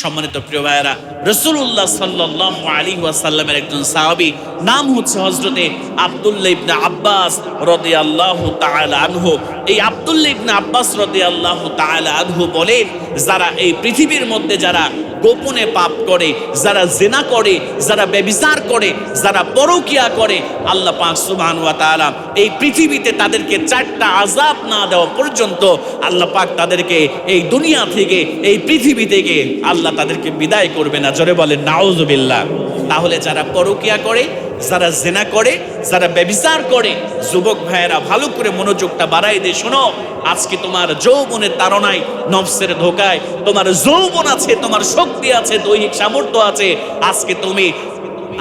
সম্মানিত প্রিয় ভাইয়েরা, রাসূলুল্লাহ সাল্লাল্লাহু আলাইহি ওয়াসাল্লামের একজন সাহাবী, নাম হচ্ছে হযরতে আব্দুল্লাহ ইবনে আব্বাস রাদিয়াল্লাহু তাআলা আনহু। এই আব্দুল্লাহ ইবনে আব্বাস রাদিয়াল্লাহু তাআলা আনহু বলেন, যারা এই পৃথিবীর মধ্যে যারা গোপনে পাপ করে, যারা জিনা করে, যারা ব্যভিচার করে, যারা পরকিয়া করে, আল্লাহ পাক সুবহানাহু ওয়া তাআলা এই পৃথিবীতে তাদেরকে 4টা আযাব না দেওয়া পর্যন্ত আল্লাহ পাক তাদেরকে এই দুনিয়া থেকে, এই পৃথিবী থেকে আল্লাহ তাদেরকে বিদায় করবে না। জোরে বলেন নাউযুবিল্লাহ। তাহলে যারা পরকিয়া করে, যারা জিনা করে, যারা ব্যভিচার করে, যুবক ভাইয়েরা ভালো করে মনোযোগটা বাড়াই দিয়ে শোনো। আজকে তোমার যৌবনের তাড়নায়, নফসের ধোকায়, তোমার যৌবন আছে, তোমার শক্তি আছে, দৈহিক সামর্থ্য আছে,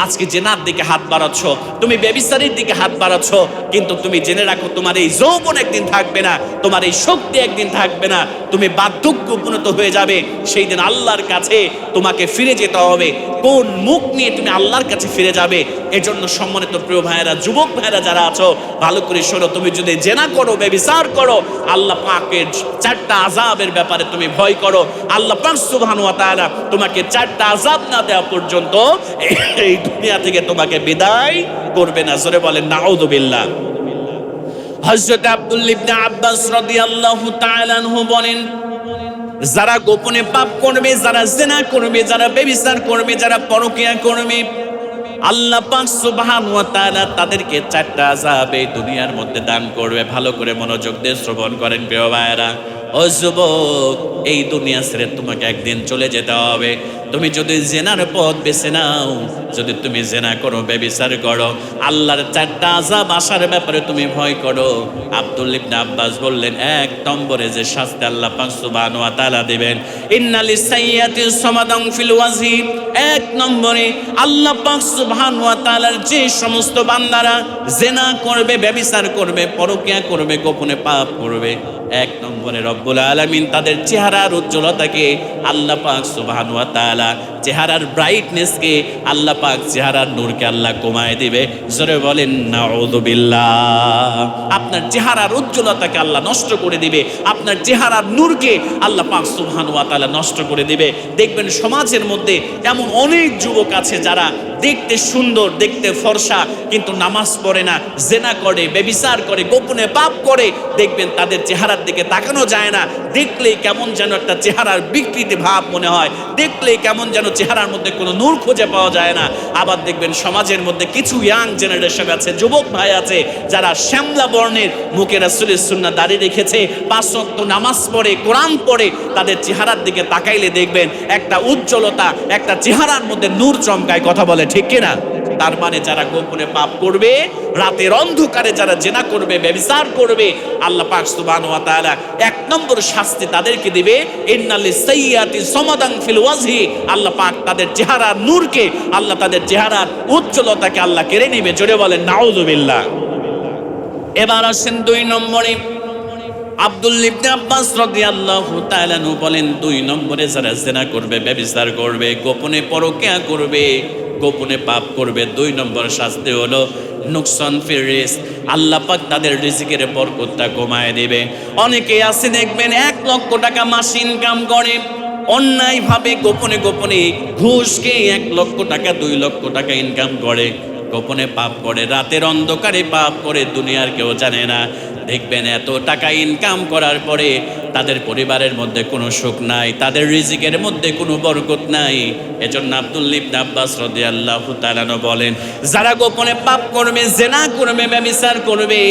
আজকে জেনার দিকে হাত বাড়াচ্ছ, তুমি ব্যভিচারের দিকে হাত বাড়াচ্ছ, কিন্তু তুমি জেনে রাখো তোমার এই যৌবন একদিন থাকবে না, তোমার এই শক্তি একদিন থাকবে না, তুমি বার্ধক্য উপনীত হয়ে যাবে। সেই দিন আল্লাহর কাছে তোমাকে ফিরে যেতে হবে। কোন মুখ নিয়ে তুমি আল্লাহর কাছে ফিরে যাবে? এজন্য সম্মানিত প্রিয় ভাইয়েরা, যুবক ভাইয়েরা যারা আছো, ভালো করে শোনো। তুমি যদি জেনা করো, ব্যভিচার করো, আল্লাহ পাকের 4টা আযাবের ব্যাপারে তুমি ভয় করো। আল্লাহ পাক সুবহানাহু ওয়া তাআলা তোমাকে 4টা আযাব না দেওয়া পর্যন্ত এই দুনিয়া থেকে তোমাকে বিদায় করবে না। জোরে বলেন নাউযুবিল্লাহ। হযরত আব্দুল্লাহ ইবনে আব্বাস রাদিয়াল্লাহু তাআলা আনহু বলেন, যারা গোপনে পাপ করবে, যারা জিনা করবে, যারা ব্যভিচার করবে, যারা পরকিয়া করবে, আল্লাহ পাক সুবহানাহু ওয়া তাআলা তাদেরকে 4টা আযাব এই দুনিয়ার মধ্যে দান করবে। ভালো করে মনোযোগ দিয়ে শ্রবণ করেন প্রিয় ভাইয়েরা। ও যুবক, এই দুনিয়া ছেড়ে তোমাকে একদিন চলে যেতে হবে। তুমি যদি জেনার পথ বেছে নাও, যদি তুমি জেনা করো, ব্যভিচার করো, আল্লাহর 4টা আযাব আসার ব্যাপারে তুমি ভয় করো। আব্দুল্লাহ ইবনে আব্বাস বললেন, 1 নম্বরে যে শাস্তি আল্লাহ পাক সুবহানাহু ওয়া তাআলা দিবেন, ইন্নালিস সাইয়্যাতি সামাদান ফিল ওয়াজি। 1 নম্বরে আল্লাহ পাক সুবহানাহু ওয়া তাআলার যে সমস্ত বান্দারা জেনা করবে, ব্যভিচার করবে, পরকিয়া করবে, গোপনে পাপ করবে, 1 নম্বরে রব্বুল আলামিন তাদের চেহারার উজ্জ্বলতাকে আল্লাহ পাক সুবহানাহু ওয়া তাআলা, চেহারার ব্রাইটনেসকে আল্লাহ পাক, চেহারার নূরকে আল্লাহ কমায় দিবে। জোরে বলেন নাউযুবিল্লাহ। আপনার চেহারার উজ্জ্বলতাকে আল্লাহ নষ্ট করে দিবে, আপনার চেহারার নূরকে আল্লাহ পাক সুবহানাহু ওয়া তাআলা নষ্ট করে দিবে। দেখবেন সমাজের মধ্যে এমন অনেক যুবক আছে যারা দেখতে সুন্দর, দেখতে ফর্সা, কিন্তু নামাজ পড়ে না, জিনা করে, ব্যভিচার করে, গোপনে পাপ করে। দেখবেন তাদের চেহারার দিকে তাকানো যায় না, দেখলেই কেমন যেন একটা চেহারার বিকৃতি ভাব মনে হয়, দেখলেই কেমন যেন চেহারার মধ্যে কোনো নূর খুঁজে পাওয়া যায় না। আবার দেখবেন সমাজের মধ্যে কিছু ইয়াং জেনারেশন আছে, যুবক ভাই আছে, যারা শ্যামলা বর্ণের, মুখে রাসূলের সুন্নাহ দাড়ি রেখেছে, 5 ওয়াক্ত নামাজ পড়ে, কোরআন পড়ে, তাদের চেহারার দিকে তাকাইলে দেখবেন একটা উজ্জ্বলতা, একটা চেহারার মধ্যে নূর চমকায়। কথা বলে ঠিক কিনা? তার মানে যারা গোপনে পাপ করবে, রাতের অন্ধকারে যারা জেনা করবে, ব্যভিচার করবে, আল্লাহ পাক সুবহানাহু ওয়া তাআলা 1 নম্বর শাস্তি তাদেরকে দিবে, ইন্নালিস সাইয়্যাতি সামাদান ফিল ওয়াজহি। আল্লাহ পাক তাদের চেহারার নূরকে, আল্লাহ তাদের চেহারার উজ্জ্বলতাকে আল্লাহ কেড়ে নেবে। জোরে বলেন নাউযুবিল্লাহ। এবার আসেন 2 নম্বরে। আব্দুল্লাহ ইবনে আব্বাস রাদিয়াল্লাহু তাআলা আনহু বলেন, 2 নম্বরে যারা জিনা করবে, ব্যভিচার করবে, গোপনে পরকিয়া করবে, গোপনে পাপ করবে, 2 নম্বর শাস্তি হলো নুকসান ফির রিজক। আল্লাহ পাক তাদের রিজিকের বরকতটা কমায় দেবে। অনেকে আছে দেখবেন 1 লক্ষ টাকা মাসে ইনকাম করে, অন্যায়ভাবে গোপনে গোপনে ঘুষ খেয়ে 1 লক্ষ টাকা, 2 লক্ষ টাকা ইনকাম করে, গোপনে পাপ করে, রাতের অন্ধকারে পাপ করে, দুনিয়ার কেউ জানে না। দেখবেন এত টাকা ইনকাম করার পরে তাদের পরিবারের মধ্যে কোনো সুখ নাই, তাদের রিজিকের মধ্যে কোনো বরকত নাই। এজন্য আব্দুল্লাহ ইবনে আব্বাস রাদিয়াল্লাহু তাআলা বলেন, যারা গোপনে পাপ করবে, জিনা করবে, ব্যভিচার করবে,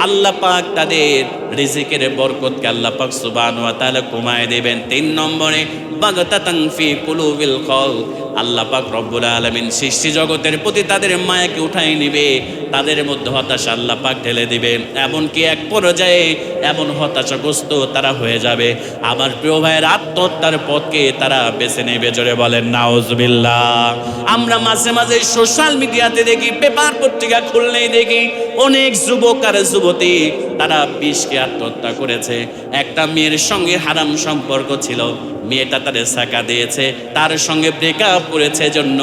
আল্লাহ পাক তাদের রিজিকের বরকতকে আল্লাহ পাক সুবহানাহু ওয়া তাআলা কমায় দেবেন। 3 নম্বরে বাগতাতান ফি কুলুবিল খালক। আল্লাহ পাক রব্বুল আলামিন সৃষ্টি জগতের প্রতি তাদের মায়াকে উঠাই নেবে, তাদের মধ্যে হতাশা আল্লাহ পাক ঢেলে দিবে, এমনকি এক পর্যায়ে এমন হতাশাগ্রস্ত তারা হয়ে যাবে, আমার প্রিয় ভাইয়ের আত্মহত্যার পথকে তারা বেছে নেবে। জোরে বলেন নাউযুবিল্লাহ। আমরা মাঝে মাঝে সোশ্যাল মিডিয়াতে দেখি, পেপার পত্রিকা খুললেই দেখি অনেক যুবক আর যুবতী তারা বিষকে আত্মহত্যা করেছে। একটা মেয়ের সঙ্গে হারাম সম্পর্ক ছিল, মেয়েটা তারে ছাকা দিয়েছে, তার সঙ্গে ব্রেকআপ করেছে, জন্য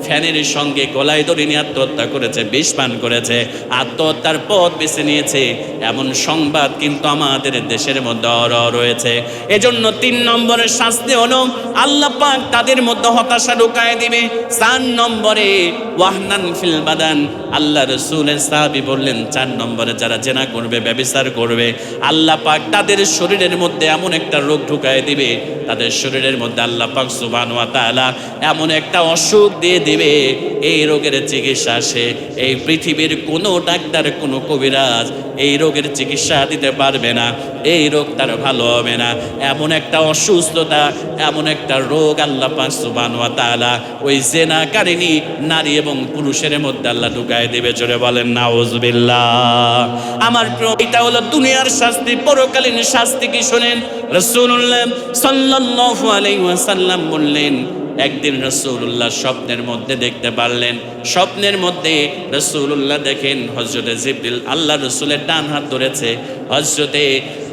ফ্যানের সঙ্গে গলায় দড়ি নিয়ে আত্মহত্যা করেছে, বিষ পান করেছে, আত্মহত্যার পথ বেছে নিয়েছে, এমন সংবাদ কিন্তু আমাদের দেশের মধ্যে রয়েছে। এজন্য 3 নম্বরের শাস্তি হলো আল্লাহ পাক তাদের মধ্যে হতাশা ঢুকায় দিবে। 4 নম্বরে ওয়াহনান ফিল বাদান, আল্লাহ রাসূলের সাহাবী বললেন 4 নম্বরে যারা জেনা করবে, ব্যভিচার করবে, আল্লাহ পাক তাদের শরীরের মধ্যে এমন একটা রোগ ঢুকায় দিবে, তাদের শরীরের মধ্যে আল্লাহ পাক সুবহানাহু ওয়া তাআলা এমন একটা অসুখ দিয়ে দিবে, এই রোগের চিকিৎসা সে এই পৃথিবীর কোনো ডাক্তার, কোনো কবিরাজ এই রোগের চিকিৎসা দিতে পারবে না, এই রোগ তার ভালো হবে না। এমন একটা অসুস্থতা, এমন একটা রোগ আল্লাহ পাক সুবহানাহু ওয়া তাআলা ওই জেনাকারিনী নারী এবং পুরুষের মধ্যে আল্লাহ ঢুকায় দেবে। জোরে বলেন নাউজুবিল্লাহ। আমার প্রিয়, এটা হলো দুনিয়ার শাস্তি। পরকালীন শাস্তি কি শোনেন, রাসূলুল্লাহ সাল্লাল্লাহু আলাইহি ওয়াসাল্লাম বললেন, একদিন রাসূলুল্লাহ স্বপ্নের মধ্যে দেখতে পারলেন, স্বপ্নের মধ্যে রাসূলুল্লাহ দেখেন হযরতে জিবরিল আল্লাহ রাসূলের ডান হাত ধরেছে, হযরতে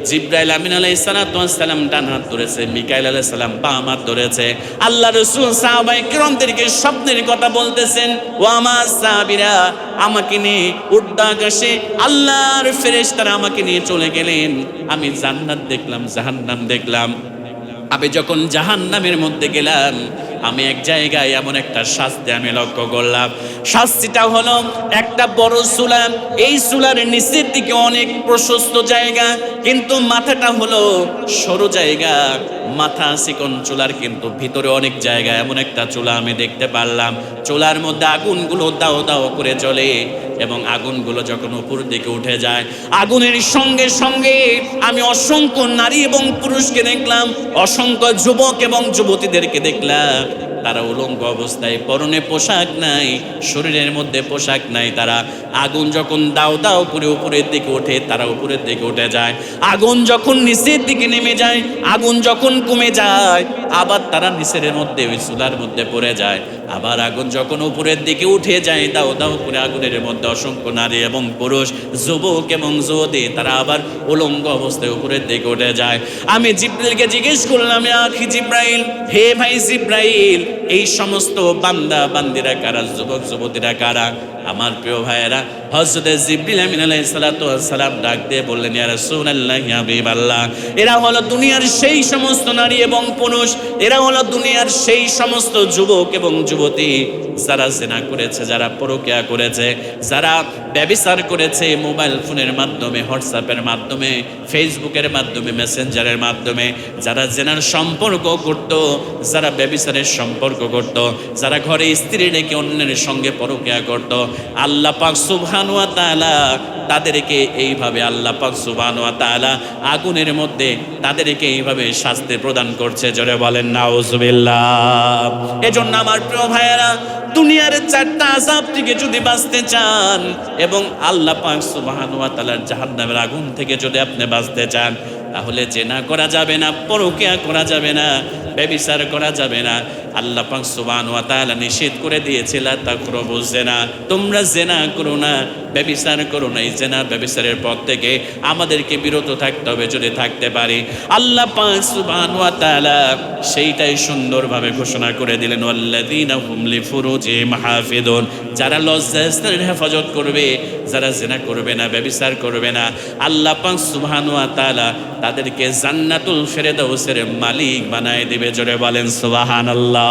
জিবরাইল আমিন আলাইহিস সালাতু ওয়াস সালাম ডান হাত ধরেছে, মিকাইল আলাইহিস সালাম বাম হাত ধরেছে। আল্লাহ রাসূল সাহাবায়ে কিরামদেরকে স্বপ্নের কথা বলতেছেন, ও আমার সাহাবীরা, আমাকে নিয়ে উর্দু আকাশে আল্লাহর ফেরেশতারা আমাকে নিয়ে চলে গেলেন, আমি জান্নাত দেখলাম, জাহান্নাম দেখলাম। আমি যখন জাহান্নামের মধ্যে গেলাম, আমি এক জায়গায় এমন একটা শাস্তি আমি লক্ষ্য করলাম। শাস্তিটা হলো একটা বড় চুলা, এই চুলার নিচের দিকে অনেক প্রশস্ত জায়গা, কিন্তু মাথাটা হলো সরু জায়গা, মাথা চিকন চুলার কিন্তু ভিতরে অনেক জায়গা। এমন একটা চুলা আমি দেখতে পারলাম, চুলার মধ্যে আগুনগুলো দাও দাও করে জ্বলে, এবং আগুনগুলো যখন উপর দিকে উঠে যায়, আগুনের সঙ্গে সঙ্গে আমি অসংখ্য নারী এবং পুরুষকে দেখলাম, অসংখ্য যুবক এবং যুবতীদেরকে দেখলাম, তারা উলঙ্গ অবস্থায়, পরনে পোশাক নাই, শরীরের মধ্যে পোশাক নাই। তারা আগুন যখন দাও দাও করে উপরের দিকে ওঠে, তারা উপরের দিকে উঠে যায়। আগুন যখন নিচের দিকে নেমে যায়, আগুন যখন কমে যায়, আবার তারা নিচের মধ্যে ওই চুলার মধ্যে পড়ে যায়। আবার আগুন যখন উপরের দিকে উঠে যায়, দাও দাও করে আগুনের মধ্যে অসংখ্য নারী এবং পুরুষ, যুবক এবং যুবতী, তারা আবার উলঙ্গ অবস্থায় উপরের দিকে উঠে যায়। আমি জিবরাইলকে জিজ্ঞেস করলাম, আখি জিবরাইল, হে ভাই জিবরাইল, এই সমস্ত বান্দা বান্দিরা কারা, যুবক যুবতীরা কারা? আমার প্রিয় ভাইয়েরা, হযরত জিবরিল আমিন আলাইহিস সালাতু ওয়াস সালাম ডাক দিয়ে বললেন, ইয়া রাসূলুল্লাহ, ইয়া হাবিবাল্লাহ, এরা হলো দুনিয়ার সেই সমস্ত নারী এবং পুরুষ, এরা হলো দুনিয়ার সেই সমস্ত যুবক এবং যুবতী যারা জিনা করেছে, যারা পরকিয়া করেছে, যারা ব্যভিচার করেছে, মোবাইল ফোনের মাধ্যমে, হোয়াটসঅ্যাপের মাধ্যমে, ফেসবুকের মাধ্যমে, মেসেঞ্জারের মাধ্যমে যারা জিনার সম্পর্ক করত, যারা ব্যভিচারের সম্পর্ক করত, যারা ঘরে স্ত্রী রেখে অন্যের সঙ্গে পরকিয়া করত, আল্লাহ পাক সুবহানাহু ওয়া তাআলা তাদেরকে এইভাবে, আল্লাহ পাক সুবহানাহু ওয়া তাআলা আগুনের মধ্যে তাদেরকে এইভাবে শাস্তি প্রদান করছে। জোরে বলেন নাউজুবিল্লাহ। এজন্য আমার প্রিয় ভাইয়েরা, দুনিয়ার 4টা আযাব থেকে যদি বাঁচতে চান এবং আল্লাহ পাক সুবহানাহু ওয়া তাআলার জাহান্নামের আগুন থেকে যদি আপনি বাঁচতে চান, তাহলে জেনা করা যাবে না, পরকিয়া করা যাবে না, ব্যভিচার করা যাবে না। আল্লাহ পাক সুবহানাহু ওয়া তাআলা নিষেধ করে দিয়েছে, লা তাকরাবুজ জিনা, তোমরা জিনা করো না, ব্যভিচার করো না। এই জিনা ব্যভিচারের পথ থেকে আমাদেরকে বিরত থাকতে হবে, যদি থাকতে পারি। আল্লাহ পাক সুবহানাহু ওয়া তাআলা সেইটাই সুন্দরভাবে ঘোষণা করে দিলেন, ওয়াল্লাযীনা হুম লিফুরুজিহিম হাফিযুন, যারা লজ্জাস্থানের হেফাজত করবে, যারা জিনা করবে না, ব্যভিচার করবে না, আল্লাহ পাক সুবহানাহু ওয়া তাআলা তাদেরকে জান্নাতুল ফেরদাউসের মালিক বানায় দিবে। জোরে বলেন সুবহানাল্লাহ।